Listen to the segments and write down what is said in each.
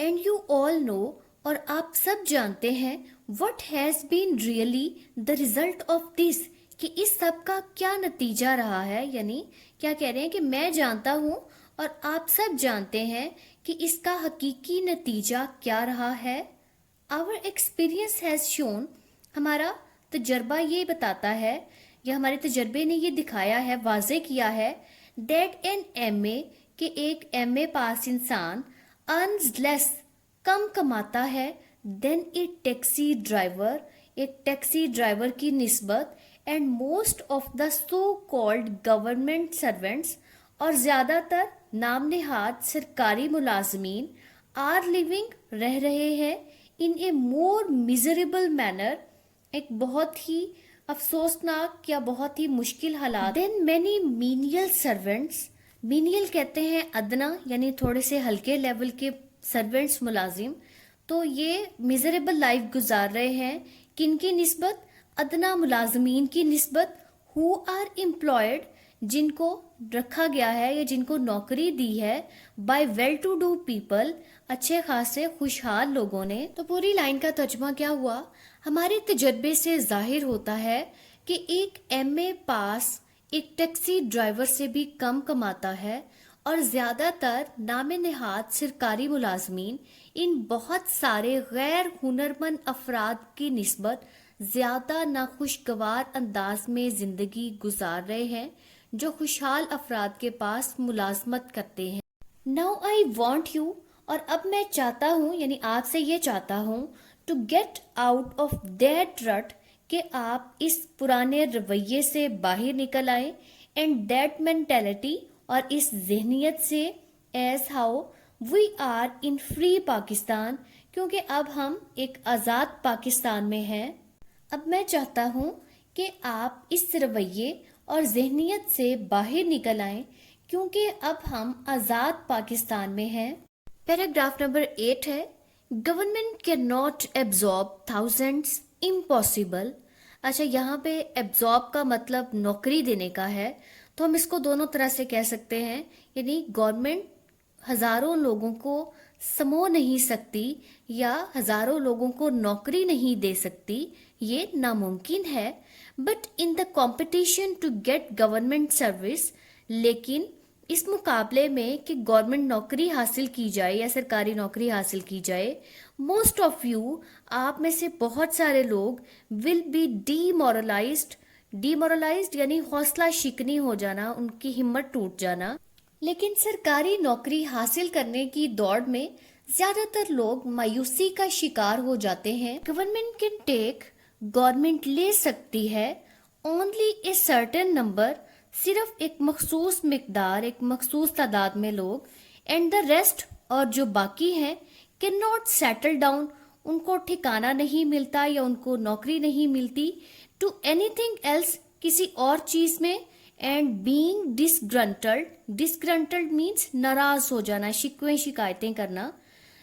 And you all نو، اور آپ سب جانتے ہیں، what has been really the result of this، کہ اس سب کا کیا نتیجہ رہا ہے. یعنی کیا کہہ رہے ہیں کہ میں جانتا ہوں اور آپ سب جانتے ہیں کہ اس کا حقیقی نتیجہ کیا رہا ہے. Our experience has shown، ہمارا تجربہ یہ بتاتا ہے یا ہمارے تجربے نے یہ دکھایا ہے، واضح کیا ہے، that an MA، کہ ایک MA پاس انسان earns less، کم کماتا ہے، دین اے ٹیکسی ڈرائیور، ایک ٹیکسی ڈرائیور کی نسبت، and most of the so called government servants, اور زیادہ تر نام نہاد سرکاری ملازمین، آر لیونگ، رہ رہے ہیں، ان اے مور میزریبل مینر، ایک بہت ہی افسوسناک یا بہت ہی مشکل حالات، دین مینی مینیل سرونٹس، مینیل کہتے ہیں ادنا، یعنی تھوڑے سے ہلکے لیول کے سرونٹس، ملازم. تو یہ میزریبل لائف گزار رہے ہیں، کن کی نسبت؟ ادنا ملازمین کی نسبت، ہو آر امپلائڈ، جن کو رکھا گیا ہے یا جن کو نوکری دی ہے، by well to do people, اچھے خاصے خوشحال لوگوں نے. تو پوری لائن کا ترجمہ کیا ہوا؟ ہمارے تجربے سے ظاہر ہوتا ہے کہ ایک MA پاس ایک ٹیکسی ڈرائیور سے بھی کم کماتا ہے، اور زیادہ تر نام نہاد سرکاری ملازمین ان بہت سارے غیر ہنرمند افراد کی نسبت زیادہ ناخوشگوار انداز میں زندگی گزار رہے ہیں جو خوشحال افراد کے پاس ملازمت کرتے ہیں. Now I want you، اور اب میں چاہتا ہوں، یعنی آپ سے یہ چاہتا ہوں، to get out of that rut، کہ آپ اس پرانے رویے سے باہر نکل آئیں، and that mentality، اور اس ذہنیت سے، as how we are in free Pakistan, کیونکہ اب ہم ایک آزاد پاکستان میں ہیں. اب میں چاہتا ہوں کہ آپ اس رویے اور ذہنیت سے باہر نکل آئیں کیونکہ اب ہم آزاد پاکستان میں ہیں. پیراگراف نمبر 8 ہے، government can not absorb thousands, impossible. اچھا، یہاں پہ ایبزارب کا مطلب نوکری دینے کا ہے، تو ہم اس کو دونوں طرح سے کہہ سکتے ہیں، یعنی گورنمنٹ ہزاروں لوگوں کو سمو نہیں سکتی یا ہزاروں لوگوں کو نوکری نہیں دے سکتی، یہ ناممکن ہے. But in the competition to get government service, لیکن اس مقابلے میں کہ گورنمنٹ نوکری حاصل کی جائے یا سرکاری نوکری حاصل کی جائے، موسٹ آف یو، آپ میں سے بہت سارے لوگ، ول بی ڈی مورلائزڈ یعنی حوصلہ شکنی ہو جانا، ان کی ہمت ٹوٹ جانا. لیکن سرکاری نوکری حاصل کرنے کی دوڑ میں زیادہ تر لوگ مایوسی کا شکار ہو جاتے ہیں. گورنمنٹ کین ٹیک، گورنمنٹ لے سکتی ہے، اونلی اے سرٹن نمبر، صرف ایک مخصوص مقدار، ایک مخصوص تعداد میں لوگ، اینڈ دا ریسٹ، اور جو باقی ہیں، کین ناٹ سیٹل ڈاؤن، ان کو ٹھکانہ نہیں ملتا یا ان کو نوکری نہیں ملتی، ٹو اینی تھنگ ایلس، کسی اور چیز میں. اینڈ بینگ ڈسگرنٹلڈ مینس ناراض ہو جانا، شکویں شکایتیں کرنا.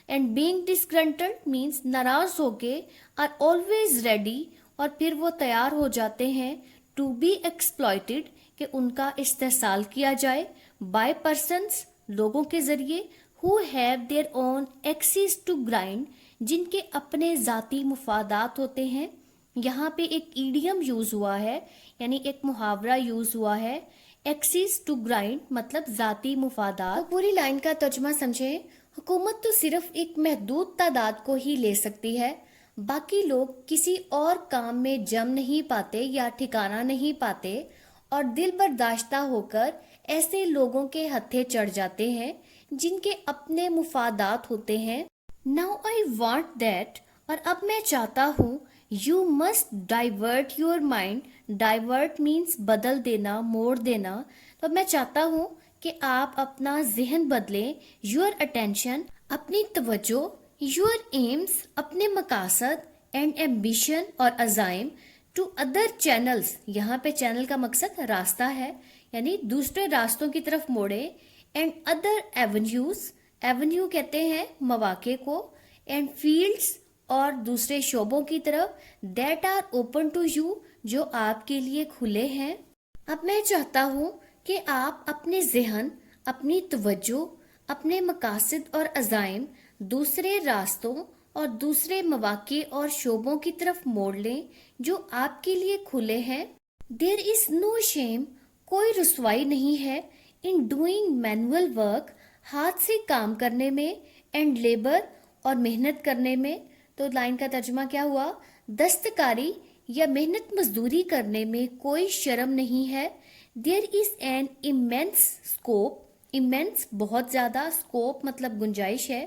اینڈ بینگ ڈسگرنٹلڈ مینس ناراض ہو کے، آر آلویز ریڈی، اور پھر وہ تیار ہو جاتے ہیں، ٹو بی ایکسپلائٹڈ، کہ ان کا استحصال کیا جائے، بائی پرسنس، لوگوں کے ذریعے، who have their own axe to grind, جن کے اپنے ذاتی مفادات ہوتے ہیں. یہاں پہ ایک ایڈیم یوز ہوا ہے، یعنی ایک محاورہ یوز ہوا ہے، ایکسیس ٹو گرائنڈ مطلب ذاتی مفادات. پوری لائن کا ترجمہ سمجھیں. حکومت تو صرف ایک محدود تعداد کو ہی لے سکتی ہے، باقی لوگ کسی اور کام میں جم نہیں پاتے یا ٹھکانہ نہیں پاتے، اور دل برداشتہ ہو کر ایسے لوگوں کے ہتھے چڑھ جاتے ہیں جن کے اپنے مفادات ہوتے ہیں. Now I want that، اور اب میں چاہتا ہوں، you must divert your mind، divert means بدل دینا، موڑ دینا. تو میں چاہتا ہوں کہ آپ اپنا ذہن بدلیں، your attention، اپنی توجہ، your aims، اپنے مقاصد، and ambition، اور عزائم، to other channels، یہاں پہ چینل کا مقصد راستہ ہے، یعنی دوسرے راستوں کی طرف موڑے. and other avenues، ایونیو کہتے ہیں مواقع کو، and fields، اور دوسرے شعبوں کی طرف، that are open to you، جو آپ کے لیے کھلے ہیں. اب میں چاہتا ہوں کہ آپ اپنے ذہن، اپنی توجہ، اپنے مقاصد اور عزائم دوسرے راستوں اور دوسرے مواقع اور شعبوں کی طرف موڑ لیں جو آپ کے لیے کھلے ہیں. دیر از نو شیم، کوئی رسوائی نہیں ہے ان ڈوئنگ مینول ورک، ہاتھ سے کام کرنے میں، اینڈ لیبر اور محنت کرنے میں. تو لائن کا ترجمہ کیا ہوا؟ دستکاری یا محنت مزدوری کرنے میں کوئی شرم نہیں ہے. There is an immense scope, immense بہت زیادہ، اسکوپ مطلب گنجائش ہے،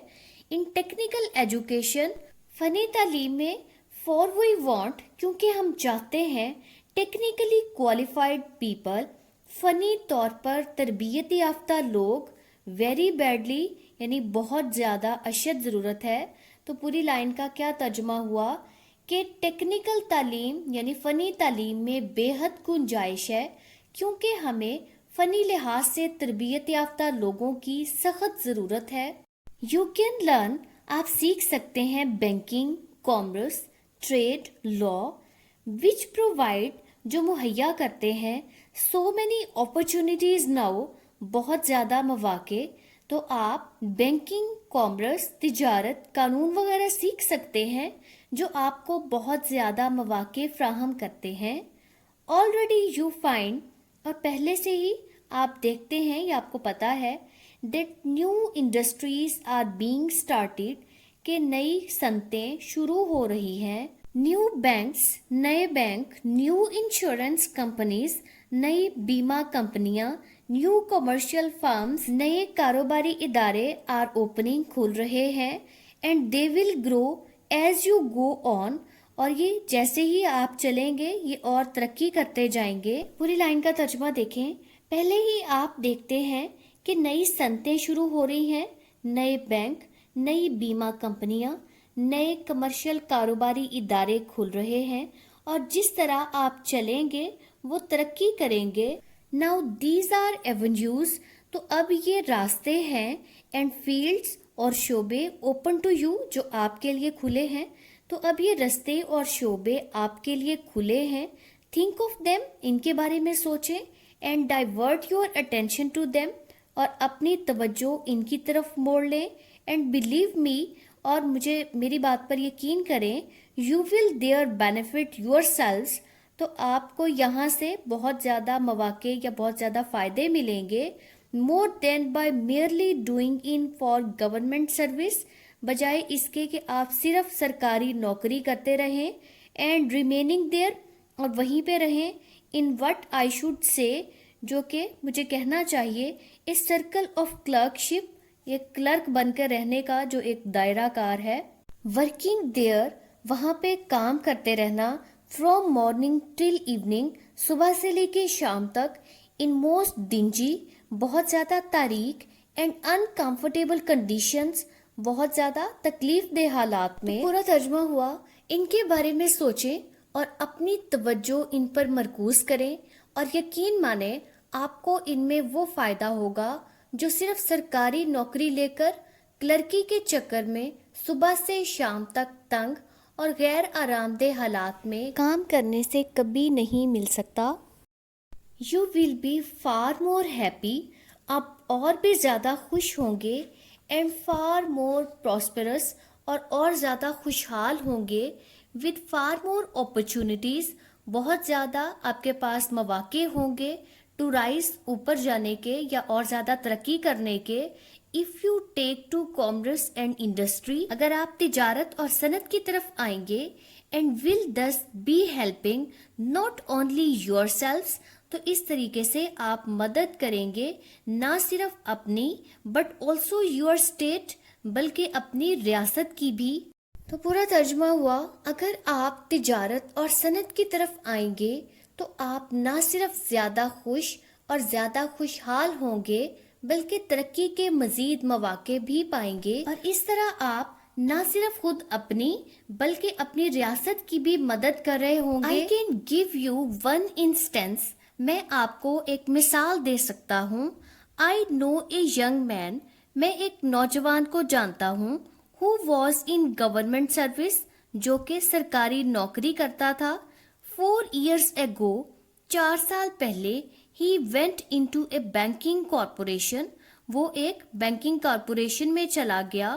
ان ٹیکنیکل ایجوکیشن فنی تعلیم میں، فار وی وانٹ کیونکہ ہم چاہتے ہیں، ٹیکنیکلی کوالیفائڈ پیپل فنی طور پر تربیت یافتہ لوگ، ویری بیڈلی یعنی بہت زیادہ اشد ضرورت ہے. تو پوری لائن کا کیا ترجمہ ہوا کہ ٹیکنیکل تعلیم یعنی فنی تعلیم میں بے حد گنجائش ہے کیونکہ ہمیں فنی لحاظ سے تربیت یافتہ لوگوں کی سخت ضرورت ہے. یو کین لرن، آپ سیکھ سکتے ہیں banking, commerce, trade, law, which provide جو مہیا کرتے ہیں، سو مینی اپرچونیٹیز ناؤ بہت زیادہ مواقع. تو آپ بینکنگ، کامرس، تجارت، قانون وغیرہ سیکھ سکتے ہیں جو آپ کو بہت زیادہ مواقع فراہم کرتے ہیں. آلریڈی یو فائنڈ، اور پہلے سے ہی آپ دیکھتے ہیں یا آپ کو پتا ہے، that new industries are being started کہ نئی صنعتیں شروع ہو رہی ہیں. نیو بینکس، نئے بینک، نیو انشورنس کمپنیز، نئی بیمہ کمپنیاں، نیو کمرشل فارمز، نئے کاروباری ادارے آر اوپننگ کھل رہے ہیں. And they will grow as you go on, اور یہ جیسے ہی آپ چلیں گے یہ اور ترقی کرتے جائیں گے. پوری لائن کا ترجمہ دیکھیں. پہلے ہی آپ دیکھتے ہیں کہ نئی صنعتیں شروع ہو رہی ہیں، نئے بینک، نئی بیمہ کمپنیاں، نئے کمرشل کاروباری ادارے کھل رہے ہیں، اور جس طرح آپ چلیں گے وہ ترقی کریں گے. Now these are avenues، تو اب یہ راستے ہیں، اینڈ فیلڈز اور شعبے اوپن ٹو یو جو آپ کے لیے کھلے ہیں. تو اب یہ راستے اور شعبے آپ کے لیے کھلے ہیں. تھنک آف دیم، ان کے بارے میں سوچیں، and divert your attention to them, اور اپنی توجہ ان کی طرف موڑ لیں. اینڈ بلیو می، اور مجھے میری بات پر یقین کریں، you will there benefit yourselves, تو آپ کو یہاں سے بہت زیادہ مواقع یا بہت زیادہ فائدے ملیں گے. More than by merely doing in for government service, بجائے اس کے کہ آپ صرف سرکاری نوکری کرتے رہیں. اینڈ ریمیننگ دیئر، اور وہیں پہ رہیں. In what I should say, جو کہ مجھے کہنا چاہیے، اس سرکل آف کلرکشپ، یہ کلرک بن کر رہنے کا جو ایک دائرہ کار ہے. ورکنگ دیئر، وہاں پہ کام کرتے رہنا. فرام مارننگ ٹل ایوننگ، صبح سے لے کے شام تک. ان موسٹ ڈنجی، بہت زیادہ تاریک. اینڈ انکمفرٹیبل کنڈیشنز، بہت زیادہ تکلیف دہ حالات میں. پورا ترجمہ ہوا، ان کے بارے میں سوچیں اور اپنی توجہ ان پر مرکوز کریں، اور یقین مانیں آپ کو ان میں وہ فائدہ ہوگا جو صرف سرکاری نوکری لے کر کلرکی کے چکر میں صبح سے شام تک تنگ اور غیر آرام دہ حالات میں کام کرنے سے کبھی نہیں مل سکتا. You will be far more happy, آپ اور بھی زیادہ خوش ہوں گے. اینڈ فار مور پراسپرس، اور زیادہ خوشحال ہوں گے. ود فار مور اپرچونیٹیز، بہت زیادہ آپ کے پاس مواقع ہوں گے. ٹو رائز، اوپر جانے کے یا اور زیادہ ترقی کرنے کے. If you take to commerce and industry, اگر آپ تجارت اور صنعت کی طرف آئیں گے. And will this be helping not only yourselves, تو اس طریقے سے آپ مدد کریں گے نہ صرف اپنی بٹ آلسو یور اسٹیٹ، بلکہ اپنی ریاست کی بھی. تو پورا ترجمہ ہوا، اگر آپ تجارت اور صنعت کی طرف آئیں گے تو آپ نہ صرف زیادہ خوش اور زیادہ خوشحال ہوں گے بلکہ ترقی کے مزید مواقع بھی پائیں گے. اور اس طرح آپ نہ صرف خود اپنی بلکہ اپنی ریاست کی بھی مدد کر رہے ہوں گے. I can give you one instance، میں آپ کو ایک مثال دے سکتا ہوں. I know a young man، میں ایک نوجوان کو جانتا ہوں. Who was in government service، جو کہ سرکاری نوکری کرتا تھا. 4 years ago، 4 سال پہلے. He went into a banking corporation، وہ ایک بینکنگ کارپوریشن میں چلا گیا.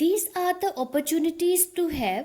These are the opportunities to have,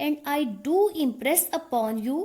And I do impress upon you,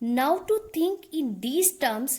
Now to think in these terms,